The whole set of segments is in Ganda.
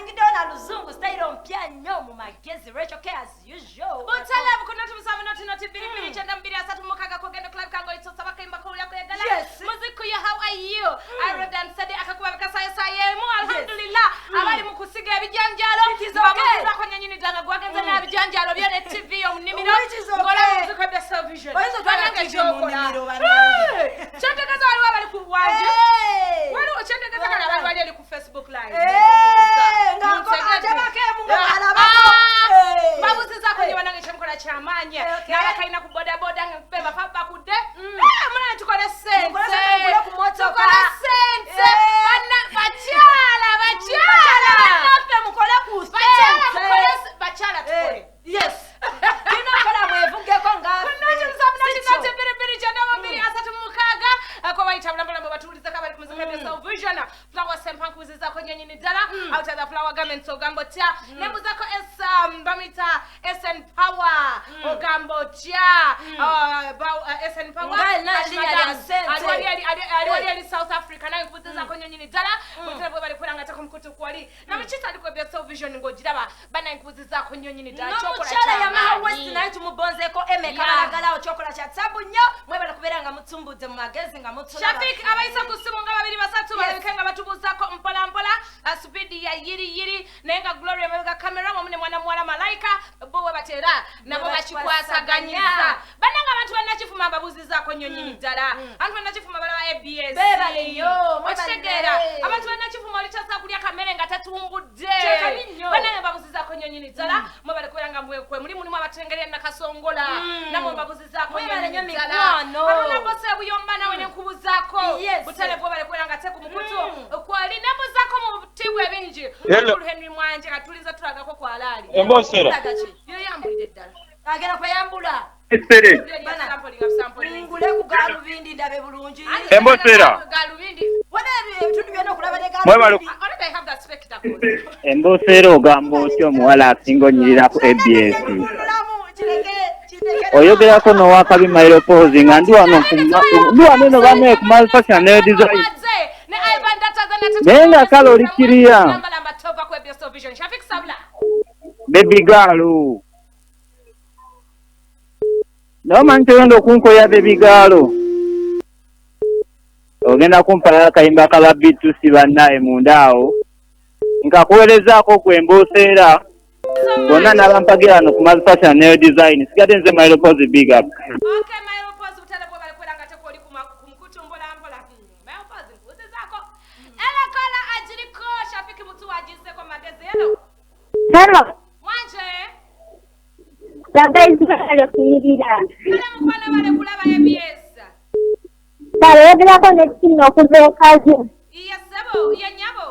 Angidona Luzungu style mpya nnyo mu magezi Rachel K as usual. Utala bukono tumusaba not biri chanda mbiri asatu mukaga kogenda club kango itsosa bakimba ko yako yagala. Muziku ya how are you? I read and said akakuba bakasaye mu alhamdulillah. Abali mu kusiga ebijanjalo. Bamuziza ko nyanyini danga gwagenza na ebijanjalo byone TV omunimiro. Ngola muziku bya television. Oyizo twana TV omunimiro bali. Chandagaza wali wabali ku waje. Wali ochandagaza kana wali ali ku Facebook live. Ngako ajabake mungu alaba. Babuziza ko nyibana ngechemkola chamanya. Naye kaina ku boda boda ngempemba papa kude. Mwana tukole sense. Ngule ku motoka. Tukole sense. Bana bachala. Nafe mukole ku sense. Bachala tukole. Yes. Kino kola mwevuge ko ngafe. Kunacho nsamna biri chanda mabiri asatu mukaga. Ko bayita mlamba batuliza kabali kumuzika bya Salvation. Flower sempanku kuziza ko nyenyini dala. Out of the flower garment ogambo tia. Nembu zako bamita SN Power ogambo tia. SN Power. Ali South Africa na kuziza ko nyenyini dala. Mutabo bali kulanga ta kumkutu kwali. Na mchita aliko bya Salvation ngojiraba bana kuziza ko nyenyini dala. Chokola ya maha West nayo tumubonzeko emeka balagala chokola cha tabu nnyo mwebala kuberanga mutumbuze mu magezi nga mutula. Shafik abaisa kusimu nga babiri basatu babikenga batubuzako mpola mpola speed ya yiri nenga Gloria mabega camera mumune mwana mwala malaika bowe batera nabo bachikwasaganyisa bananga abantu banachifuma babuzizako nyonyini dala abantu banachifuma bala ABS bebaleyo mwategera abantu banachifuma olichasa kulya kamera nga tatumbudde bananga babuzizako nyonyini dala mwebale kuberanga mwekwe muri abatengerera na kasongola nabo babuzizako nyonyini dala abona bose buyomba nawe nkubuzako butale bwo bale kwera ngate ku mukutu kwali nabo zako mu tibwe bingi Uncle Henry Mwanje katuliza tulagako kwa alali Embosera yo yambulide ddala agera kwa yambula Espere ngule ku galubindi ndabe bulungi Embosera galubindi wala ebintu byonna okulaba ne galubindi I have that spectacle Embosera ogambo otyo omuwala asingonyirira ku ABS oyogerako n'owakabi Mailo Pose nga ndi wano eno bamwe ku Fashion ne Design naye nga kale oli kiriya Baby girl nomanyi togenda okunkoya baby girl ogenda kumpala akayimba kaba bitusi bannaye munda awo nkakuwerezaako ku Embosera bonna n'abampagira wano ku Fashion ne Design sigadde nze Mailo Pose big up. Okay, Mailo Pose utale bwo bale kwera ngate koli kumkutu mbola mbola. Mailo Pose uze zako. Ela kola ajiriko Shafiki mtu wajize kwa magezi hello. Hello. Mwanje. Labda izikala kumirira. Kale mukwana wale kulaba ABS. Kale yabira ko netino kuzekaje. Iya sebo, iya nyabo.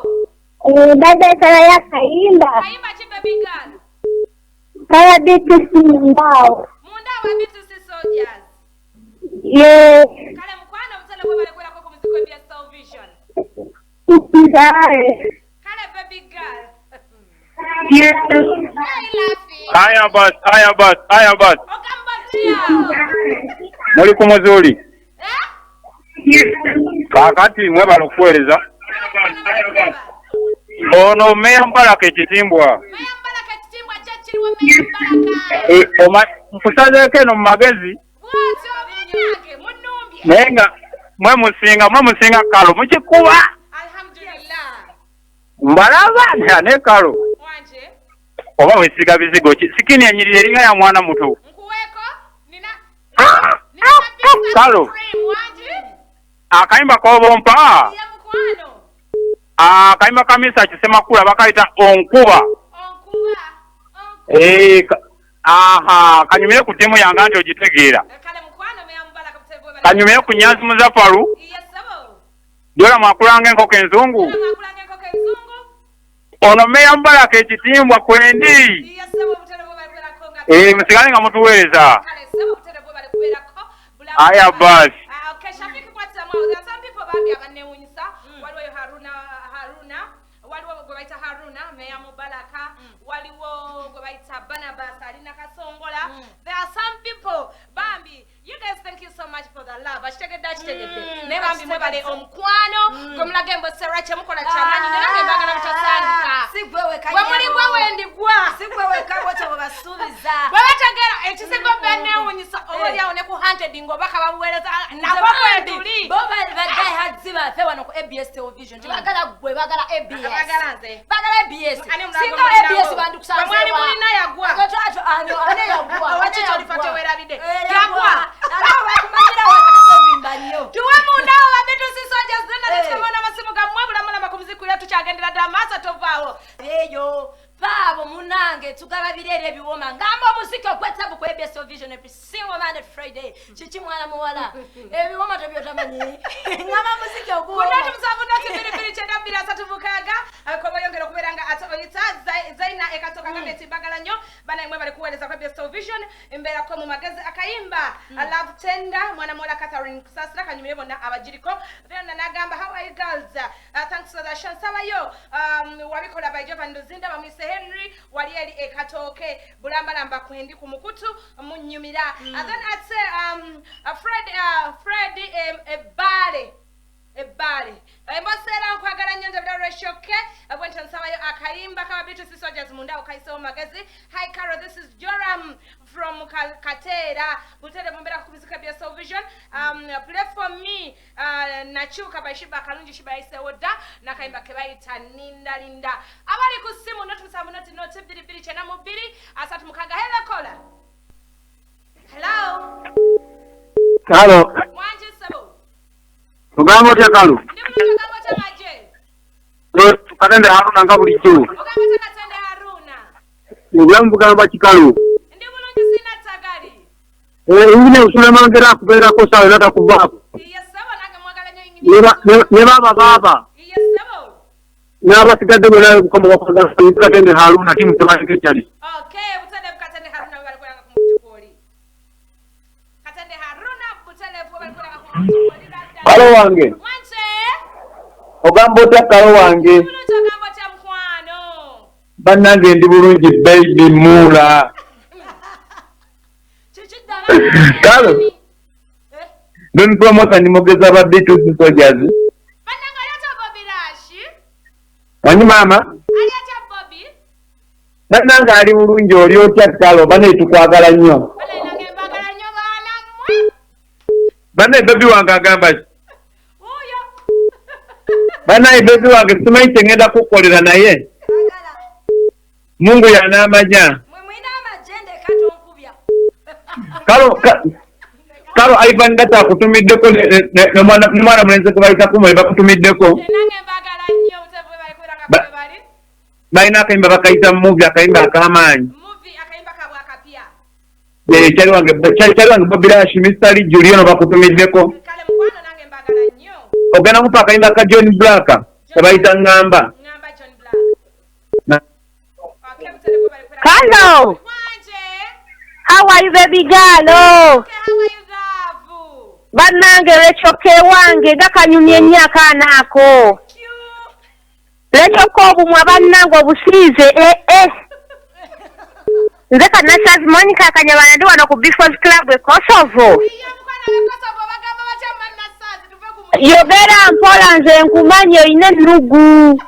Dada kala ya kaimba. Kaimba chibe bigala. Kala bitu simbao. Munda wa bitu si soldiers. Ye. Kale mukwana utale bwo bale kwera ko muziko bya Salvation. Kale baby girl. Yes. Aya bus. Muli ku muzuli. Kakati mwebala okuweereza. Ono Meya Mbaraka ekitimbwa. Nkusazeeko eno mu magezi. Naye nga mwe musinga kalo mukikuba. Mbalaba ne kalo. Oba wesiga bizigo sikini enyirira eringa ya mwana muto. Kalo. Akayimba kobompa. Akayimba kamisa kisema kula bakaita onkuba. Kanyumire ku timu yanga nti ogitegeera. Kanyumire ku Nyanzi Muzafaru. Dola mwakulanga enkoko enzungu. Ono Meya Mbaraka ekitimbwa kwendi. Musigale nga mutuweereza. Aya basi. Okay, Shafiki kwatsa mwa. There are some people babi abanewunyisa. Waliwo Haruna. Waliwo gwebaita Haruna, Meya Mbaraka. Waliwo gwebaita Barnabas alina kasongola. There are some people bambi. You guys thank you so much for the love. Ashtegedde. Ne bambi mwebale omukwano. Gomulage Embosera kyemukola kyamanyi. Nera ngembagala mutasandika. Sigwewe mbasubiza babategera ekisego benne unyisa oli aone ku 100 ngo bakababuwereza nabo kwetuli bo badai hadziba fe wano ku ABS television tibagala gwe bagala ABS bagala ABS singa ABS bandu kusanze mwali mulina yagwa agotato ane yagwa wachicho lifate werabide yagwa alawa bakumanyira wakatobimba nnyo tuwe mundawo babitu sisoja zena tukamona masimu gamwe bulamala makumziku yetu kyagendera damasa tovaawo eyo Babo munange tugababirere ebiwoma ngamba omuziki ogwetabu ku ABS television every single Monday Friday chichi mwana muwala ebiwoma tebyotamanyi ngamba muziki ogwo kunati musavu nati biri chenda bila satuvukaga ko bayongera kuberanga atoyita zaina ekatoka ngabeti bagala nyo bana imwe bali kuweleza ku ABS television imbera ko mu magezi akayimba I love tender mwana muwala Catherine Kusasira kanyumire bona abajiriko then nagamba how are you girls thanks for the chance sabayo wabikola by Jovan Nduzinda bamwise Henry walieli ekatoke bulamba namba kwendi kumukutu munyumira and then at Fred ebale embosera nkwagala nyonza bya reshoke abwenta nsabayo akayimba kama bitu sisojas mundao kaiso magazi. Hi Carol, this is Joram from Katera butele mumbera kubizika bya television play for me nachuka bashiba kalunji shiba ise oda nakayimba kebaita ninda linda abali kusimu not musabu not no biri chena mubiri asatu mukaga hele kola Hello. Mwanje sabo Ugamo tya kalu. ndimwe ugamo tamaje Katende Haruna nga buli kimu. ugamo Katende Haruna Ugamo ba kikalu. ndimulungi sina tagali Ingine usule mangera kubera ko sawe nata kubapo. yes sabo nanga mwagala nyo ingine Ne baba. yes sabo Naba sigade bwana komo kwa Katende Haruna timu tamaje cyali. okay butale Katende Haruna bali kwanga kumutukoli Katende Haruna butale bali kwanga kumutukoli Kalo wange. mwanje Ogambo tya kalo wange. ndimulungi ugamo tya mkwano Banange ndi bulungi baby mula. Kalo. Don promote ni mogeza ba bitu soldiers. bananga yata Bobby Rashi Wani mama? aliyata Bobby Banange ali bulungi oli otya kalo bane tukwagala nnyo. bale nange mbagala nyo bana mwe Bane baby wange agamba uyo bana baby wange simanyi ngenda kukolera naye. Mungu yanamanya. mwina amajende katonkubya Kalo Ivan data kutumiddeko ne mwana mwenze kubaita kumwe bakutumiddeko. nange mbagala nyo butebwe bali kwiranga kwe bali Baina akayimba bakaita movie akayimba akamanyi. movie akayimba kabwa kapia Cyali wange Bobby Rash Mr. Juliano bakutumiddeko. kale mkwano nange mbagala nyo Ogana kupa akayimba ka John Black kabaita ngamba. ngamba John Black okay butebwe bali kwiranga Hello. mwanje How are you, baby girl? Oh. okay how are you love Banange lechoke wange gakanyumye emyaka nako. Lechoke obumwa bannange obusiize Nze kanasazi Monica Kanyabana ndi wano ku Bifos Club e Kosovo. iya mukwana bekosovo bagamba batya manna sazi tuve ku Yogera mpola nze nkumanyi oyina ennugu.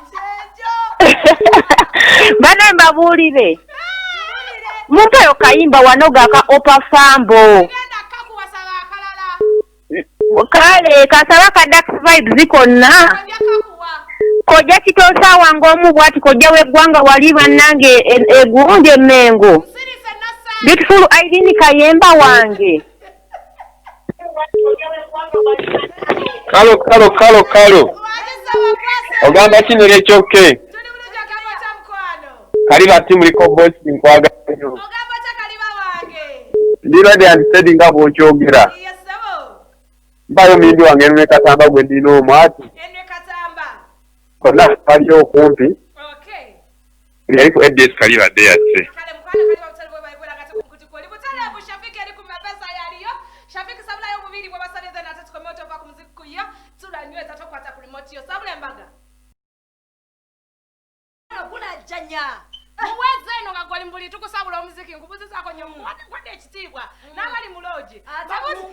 Bane mbabuulire. Mumpeyo kayimba wano gaka Opa Fambo. genda kakuwasaba akalala Kale kasaba ka Dark Vibes zikonna. ondya kakuwa Koja kitosa wange omu bwati koja weggwanga wali bannange egundi emengo. nsirise nasa Beautiful Irene Kayemba wange. Kalo. wagisaba kwase Ogamba kinere kyoke. tuli bulungi ogamba otya mukwano Kali bati muliko boss nkwaga. ogamba otya kaliba wange Ndira and steady nga bw'okyogera. iye sebo Mbayo mindi wange ne katamba gwe ndina omwati. enwe katamba Konna kali okumpi. okay Yali ku ABS kali badde yasse. kale mukwano kaliba butale bwe bali kwiranga tukutikoli butale bu Shafiki eri ku mapesa yaliyo Shafiki sabula yo bubiri bwe basalize na tatu komoto va ku muziki kuyo tulanyweza tokwata ku remote yo sabula embaga kula janya muweze eno nga gwali mbuli tukusabula omuziki nkubuzizako nyo mwadde ekitiibwa n'abali muloji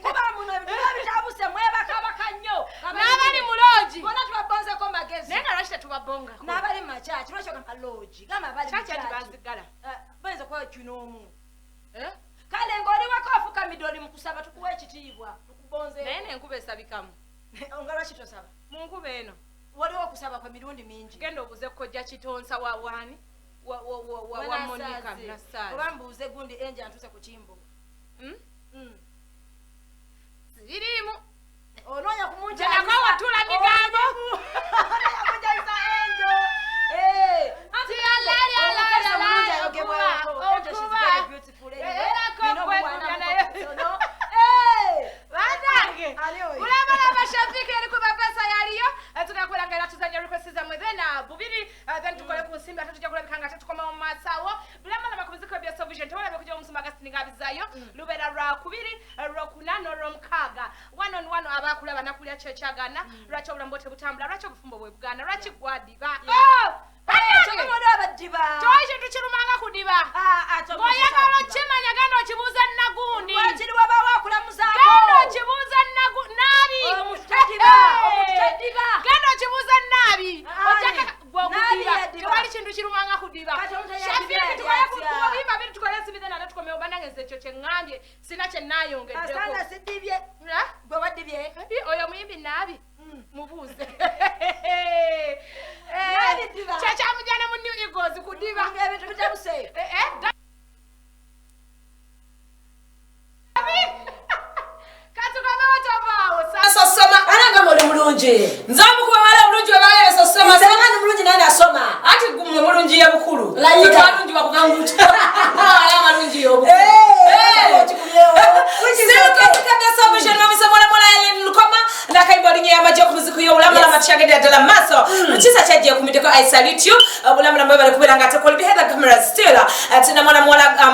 kuba muno ebituba bitabuse mwebakabaka nnyo n'abali muloji bona tubabonzeko magezi naye nga lwaki tetubabonga n'abali macaci lwakyo gamba logi gamba abali kyaki ati bazigala tuwenze kwa kinomu kale ngoli wakofu kamidoli mukusaba tukuwe ekitiibwa tukubonze nene nkube esabikamu ongala kitosaba munkube eno waliwo okusaba kwa mirundi mingi genda obuze kojja kitonsa wa wani wa Monica Nasali oba mbuuze gundi enja ntuse ku kimbo zirimu ononya kumunja nako watula migambo yakujaisa enjo ati alali okuba beautiful ulabala mashabiki alikuba pesa yaliyo tukakulangala tuzanya request za mwethena bubiri then tukole ku simba tatu jakula bikanga tatu koma masawo bulama makubiziko bya Sovision tawala bekuja omusuma gasini ngabizayo lubera ra kubiri ro kunano ro mkaga one on one abakula banakulya chechagana racho bulambote butambula racho bufumbo bwe bugana rachi gwadiba chokomodo abadiba toje tuchirumanga kudiba ngoya kalo chimanya gano chibuza nagundi wachiri waba wakula muzako gano chibuza nabi omutadiba gano chibuza nabi otaka gwakudiba twali chindu chirumanga kudiba shafiki tukaya kubiba bitu tukaya sibida na tukomeo banangeze choche ngambye sina che nayo ngedeko asana sidibye gwe wadibye oyo muyimbi nabi mubuze chacha mujana mu New Eagles kudiba ngebe tukutabuse sosoma ananga mole mulungi nzamu kuba wala mulungi wabale sosoma sanga mulungi nani asoma ati gumwe mulungi ya bukulu layika mulungi bakuganguta ala malungi yo bukulu Sovision mamisa mwana Ellen Lukoma na kaibali nyama je kumuziko yo ulamala machagede dala maso mchisa chaje kumiteko I salute you ulamala mbaba kubelanga atakoli behind the camera still atina mwana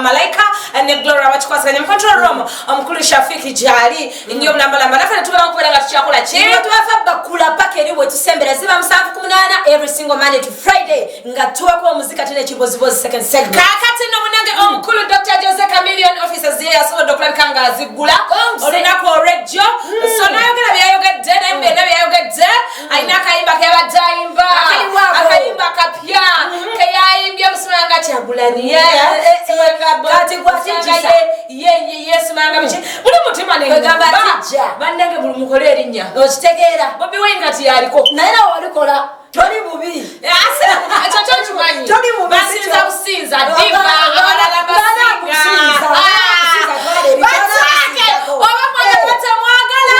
malaika and Gloria wachikwasa kwenye control room mkulu Shafiki Jali ndio mlambala mbala tukala kubelanga tuchakula chini tuwafa bakula pakeri we tusembera ziba msafu 18 every single Monday to Friday ngatuwa kwa muzika tene chibozibozi second segment kakati no munange mkulu Dr. Jose Chameleon officers here so Dr. Kanga zigula olina ko radio so nayo gera byayogedde nembe byayogedde aina kaimba kebadaimba akaimba kapya kayayimbye musumanga kyagulaniya simanga kati kwa tijisa ye Yesu manga bichi buli mutima ne gamba tijja bandange buli mukole erinya okitegeera Bobi Wine kati yaliko naye walikola toli bubi asa achacho chumanyi toli bubi basinza kusinza diva abalala basinga batake oba mwana pata mwagala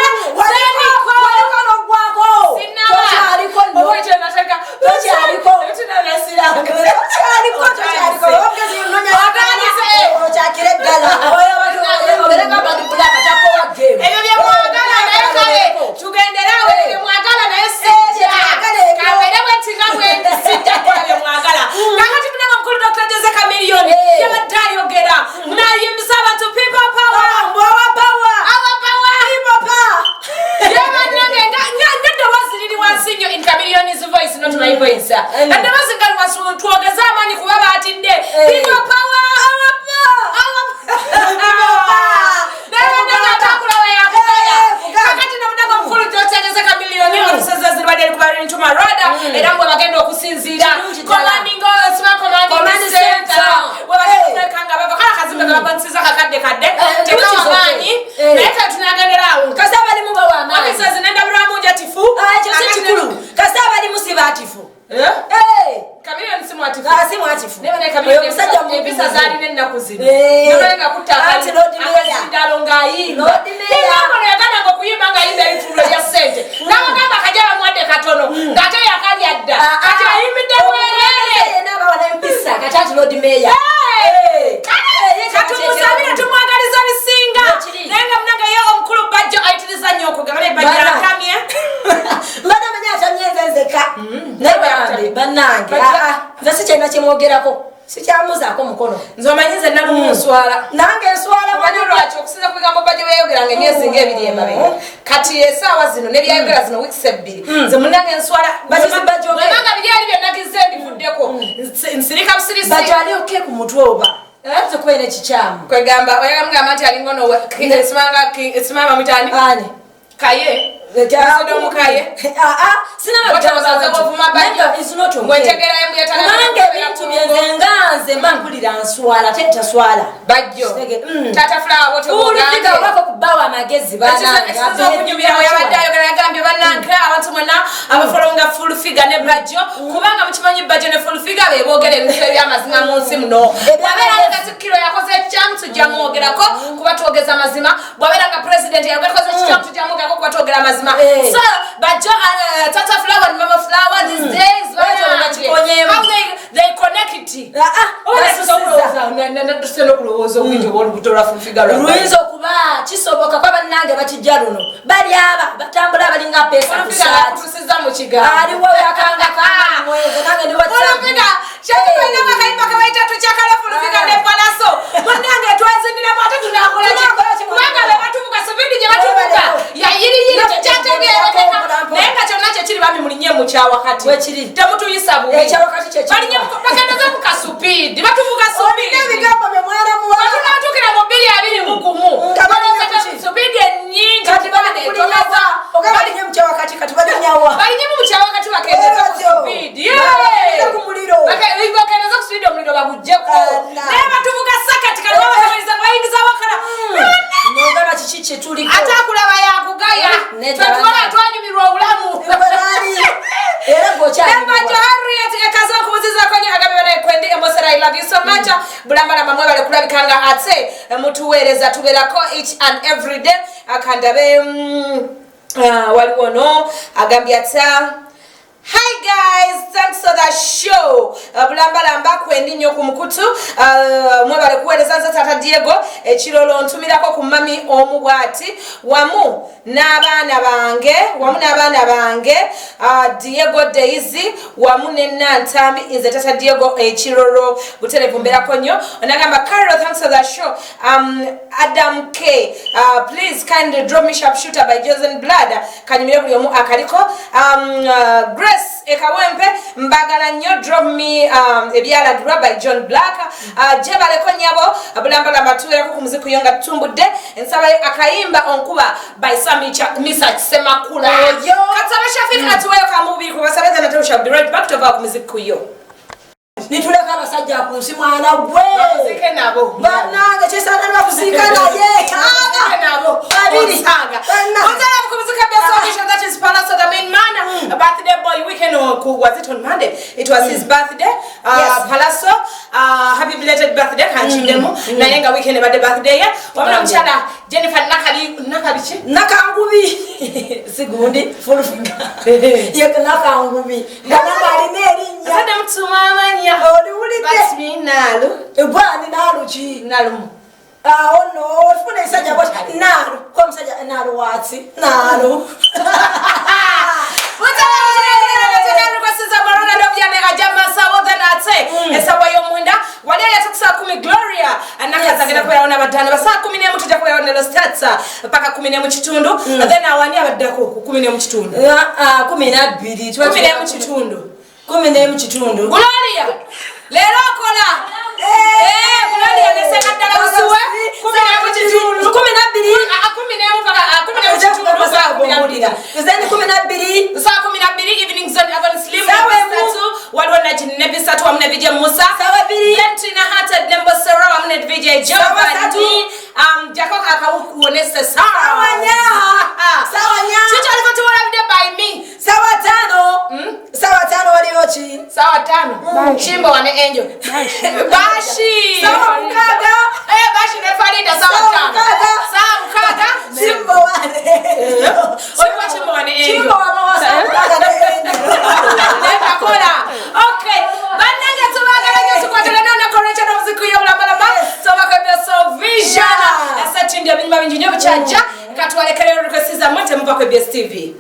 waliko gwako tochaliko oje nataka tochaliko tunalesiranga tochaliko okezi nonya ochakire gala oyo watu obereka bandi bulaka chako wa game ebyo bya mwagala naye kale tugenderawe ebyo mwagala naye sijja kabere bwetinga bwendi sijja kwa byo mwagala kakati tunanga mukulu Dr. Jose Chameleon yabadayogera nayimbisa abantu people power our power hip hop yabanange ngado waziriri wansinyo in Chameleon's voice not my voice and bazingali wasu tuogeza amani kuba batinde hip hop power era mbwe bagenda okusinziira commanding center webagenda kanga baba kala kazimbe kabansiza kakadde kadde tekamanyi naye tunagenderawo kasaba ali muba wa mama officers nenda buramu njatifu kikulu kasaba ali musibatifu Chameleon simwatifu simwatifu neba ne Chameleon musajja mu empisa zali nenda kuzina nabanga kutaka ati Lord Mayor ndalo ngayimba Lord Mayor ngamo yakana ngokuyimba ngayimba itulo ya sente ngamo ngamba kajaba mwade katono ngate yakali adda ati ayimbide mwelele naba wana empisa katati Lord Mayor katumusabire tumwagaliza bisinga nenga mnanga yo omukulu bajjo aitiriza nyoko gabale bajja akamye mbana manya atamyenza nzeka nabambe banange nze sikyenda kimwogerako sikyamuzaako mukono nzomanyize nnalu munswala nange nswala manyi lwaki okusinza ku bigambo bajjo beyogeranga emyezi ng'ebiri emabega kati esaawa zino nebyayogera zino weeks ebbiri nze munnange nswala bwebanga biri ali byennagize mbivuddeko nsirika busirisi bajjo ali oke ku mutwe oba tukwene kikyamu kwegamba oyagambugamba nti alingono esimanga mutani ani kaye sinabagamba ebintu byenze nganze mpulira nswala tenta swala bajjo tata flower wote ulifika wako kubawa amagezi bana okunyumira yabaddayo gagambye bannange abantu mwena abafolonga full figure ne bajjo kubanga mukimanyi bajjo ne full figure beboogera ebintu ebyamazima mu nsi muno bwabeera nga Kiro yakoze ekyamu tujja mwogerako kuba twogeza amazima bwabeera nga president yakoze ekyamu tujja mwogerako kuba twogera amazima so bajjo tata flower and mama flower these days how they connect Ruizo kuba kisoboka kwa bannange batijja luno bali aba batambula balinga pesa kusiza mu kiga ali wo yakanga kana mweze nange ndi WhatsApp shabu ina makaimba kawaita tuchakala fulufika ne palaso mwanange twazindira mwatu tunakola kubanga be batuvuka sobindi je batuvuka ya yiri tuchatege nenga kyonna kye kiri bami mulinye mu kya wakati wekiri temutu yisabu kya wakati kye balinye bakanaza mu kasupidi batuvuka sobindi ebigambo bye mwana muwa batunatukira mu 220 ngabaloza sobindi nyingi kati bali kulimaza ogabalinye mu kya wakati kati balinyawa balinye mu kya wakati bakendeza ku sobindi kumuliro bakendeza ku sobindi omuliro bagujjeko naye batuvuka sakati kali babakamaliza bayindiza wakala nogaba kiki kye tuliko atakulaba yakugaya twatukola twanyumirwa obulamu era gokyali Embajo Harriet ekaza okubuziza kwenye agabibana ekwendi Embosera I love you so much bulambala mamwe bale kulabikanga ate mutuweereza tuberako each and every day akandabe waliwo no agambye ata Hi guys, thanks for the show. Bulamba kwendi nyo kumukutu mwe bale kuweereza nza tata Diego ekirolo ntumirako ku mami omubwati wamu n'abaana bange Diego Daisy wamu ne Nantambi inze tata Diego ekirolo buterevu mberako nnyo onagamba Carol thanks for the show. Adam K please kindly drop me Sharpshooter by Josen Blood kanyumire buli omu akaliko Grace ekawempe mbagala nnyo drop me ebyalagirwa by John Black jebaleko nyabo bulambala batuwerako ku muziki yonga tumbudde ensaba akayimba onkuba by Samicha Misa Semakula kataba Shafik atuweyo kamubiri ku basabeza na Tosha be right back to our muziki yo nituleka abasajja ku nsi mwana gwe bazike nabo bannange kyesana bakuzika naye nabo babiri sanga onzala mukubuzika byasogesha that is Palace the main man birthday boy weekend was it on Monday it was his birthday Palace happy belated birthday kanchindemo naye nga weekend bade birthday ye wamna mchala Jennifer nakangubi sigundi full finger yeka nakangubi ngana marineri nya sada mtumama nya oliwulide basmi nalo ebwani nalo chi nalo no funa isajja bot nalo kwa msajja nalo watsi nalo Gloria anakazagenda kuyaona batano basa 10 tujja kuyaona lo stats paka 10 mu kitundu then awani abaddako 10 mu kitundu 12 10 mu kitundu 10 mu kitundu Gloria lero kola Gloria neseka dala usuwe 10 mu kitundu 12 10 mu paka 10 mu kitundu basa kumbulira then 12 saa 12 evening zone Avan Slim walwana jinnebi satu amne vije Musa Lentina hata Dembo Sero amne vije Giovanni Jacob akakuonesa sawa chicho alivyotuona video by me sawa tano waliochi sawa tano chimbo wane angel bashi sawa mkaga bashi ne Farida sawa tano sawa mkaga chimbo wane oyo chimbo wane angel chimbo wa sawa mkaga ne kola okay bananga tubagala tukwatela na correction na muziki yo bulamba so bakabya so vision asatindi abinyi babinyi nyo buchaja katwalekere rukasiza mute mva kwa BSTV